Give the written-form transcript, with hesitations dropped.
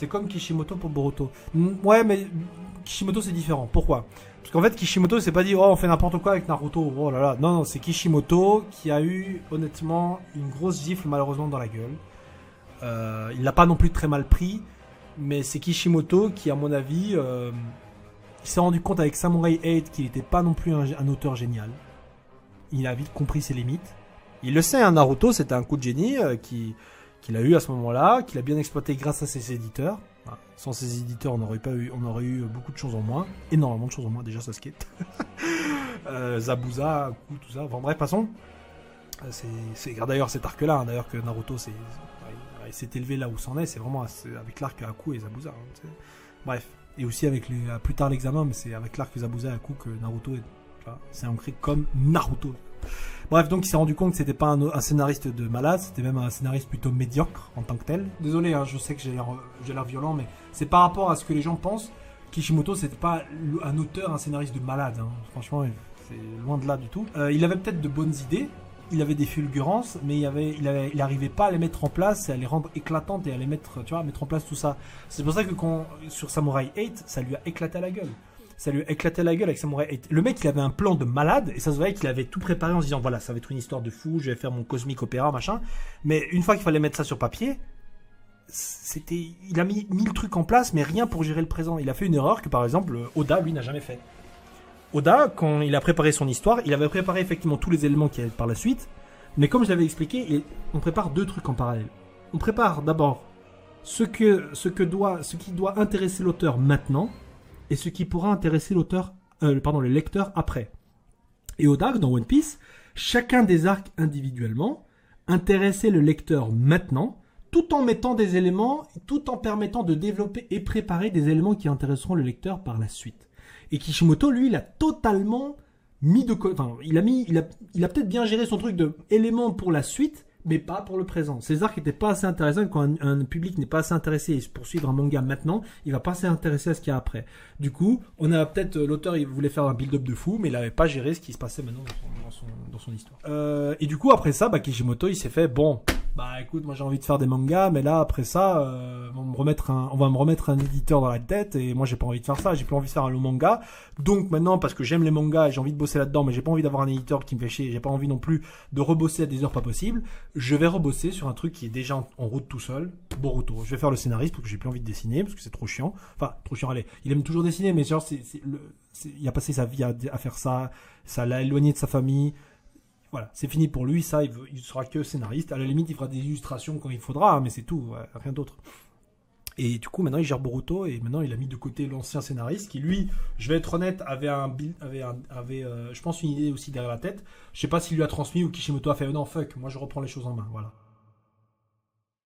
C'est comme Kishimoto pour Boruto. Ouais, mais Kishimoto c'est différent. Pourquoi? Parce qu'en fait, Kishimoto s'est pas dit, oh, on fait n'importe quoi avec Naruto. Oh là là. Non, non, c'est Kishimoto qui a eu, honnêtement, une grosse gifle malheureusement dans la gueule. Il l'a pas non plus très mal pris, mais c'est Kishimoto qui, à mon avis, il s'est rendu compte avec Samurai 8 qu'il n'était pas non plus un auteur génial. Il a vite compris ses limites. Il le sait, hein, Naruto, c'était un coup de génie qu'il a eu à ce moment-là, qu'il a bien exploité grâce à ses éditeurs. Sans ses éditeurs, on aurait eu beaucoup de choses en moins, énormément de choses en moins. Déjà Sasuke, Zabuza, tout ça. Enfin bref, passons. C'est d'ailleurs cet arc-là, hein, d'ailleurs que Naruto il s'est élevé là où c'en est. C'est vraiment avec l'arc Haku et Zabuza. Hein, bref, et aussi avec plus tard l'examen, mais c'est avec l'arc Zabuza et Haku que Naruto c'est ancré comme Naruto. Bref, donc il s'est rendu compte que c'était pas un scénariste de malade, c'était même un scénariste plutôt médiocre en tant que tel. Désolé, hein, je sais que j'ai l'air violent, mais c'est par rapport à ce que les gens pensent. Kishimoto, c'était pas un auteur, un scénariste de malade. Hein. Franchement, c'est loin de là du tout. Il avait peut-être de bonnes idées, il avait des fulgurances, mais il arrivait pas à les mettre en place, à les rendre éclatantes et à les mettre en place tout ça. C'est pour ça que sur Samurai 8, ça lui a éclaté à la gueule. Ça lui a éclaté la gueule avec Samurai 8. Le mec, il avait un plan de malade, et ça se voyait qu'il avait tout préparé en se disant, voilà, ça va être une histoire de fou, je vais faire mon cosmic opéra, machin. Mais une fois qu'il fallait mettre ça sur papier, il a mis 1000 trucs en place, mais rien pour gérer le présent. Il a fait une erreur que, par exemple, Oda, lui, n'a jamais fait. Oda, quand il a préparé son histoire, il avait préparé effectivement tous les éléments qui allaient par la suite, mais comme je l'avais expliqué, on prépare deux trucs en parallèle. On prépare d'abord ce qui doit intéresser l'auteur maintenant, et ce qui pourra intéresser le lecteur après. Et Oda, dans One Piece, chacun des arcs individuellement intéressait le lecteur maintenant, tout en mettant des éléments, tout en permettant de développer et préparer des éléments qui intéresseront le lecteur par la suite. Et Kishimoto, lui, il a totalement mis de côté, enfin, il a peut-être bien géré son truc de éléments pour la suite, mais pas pour le présent. Ces arcs n'étaient pas assez intéressants. Quand un public n'est pas assez intéressé pour suivre un manga maintenant, il va pas s'intéresser à ce qu'il y a après. Du coup, l'auteur, il voulait faire un build-up de fou, mais il n'avait pas géré ce qui se passait maintenant dans son histoire. Et du coup, après ça, Kishimoto, il s'est fait, bon, écoute, moi j'ai envie de faire des mangas, mais là, après ça, on va me remettre un éditeur dans la tête, et moi j'ai pas envie de faire ça, j'ai plus envie de faire un long manga. Donc maintenant, parce que j'aime les mangas et j'ai envie de bosser là-dedans, mais j'ai pas envie d'avoir un éditeur qui me fait chier, j'ai pas envie non plus de rebosser à des heures pas possibles, je vais rebosser sur un truc qui est déjà en route tout seul, Boruto. Je vais faire le scénariste parce que j'ai plus envie de dessiner, parce que c'est trop chiant. Enfin, trop chiant, allez. Il aime toujours dessiner, mais genre, il a passé sa vie à faire ça, ça l'a éloigné de sa famille. Voilà, c'est fini pour lui, ça, il sera que scénariste. À la limite, il fera des illustrations quand il faudra, hein, mais c'est tout, rien d'autre. Et du coup, maintenant, il gère Boruto, et maintenant, il a mis de côté l'ancien scénariste, qui lui, je vais être honnête, avait je pense, une idée aussi derrière la tête. Je sais pas s'il lui a transmis ou Kishimoto a fait, non, fuck, moi je reprends les choses en main, voilà.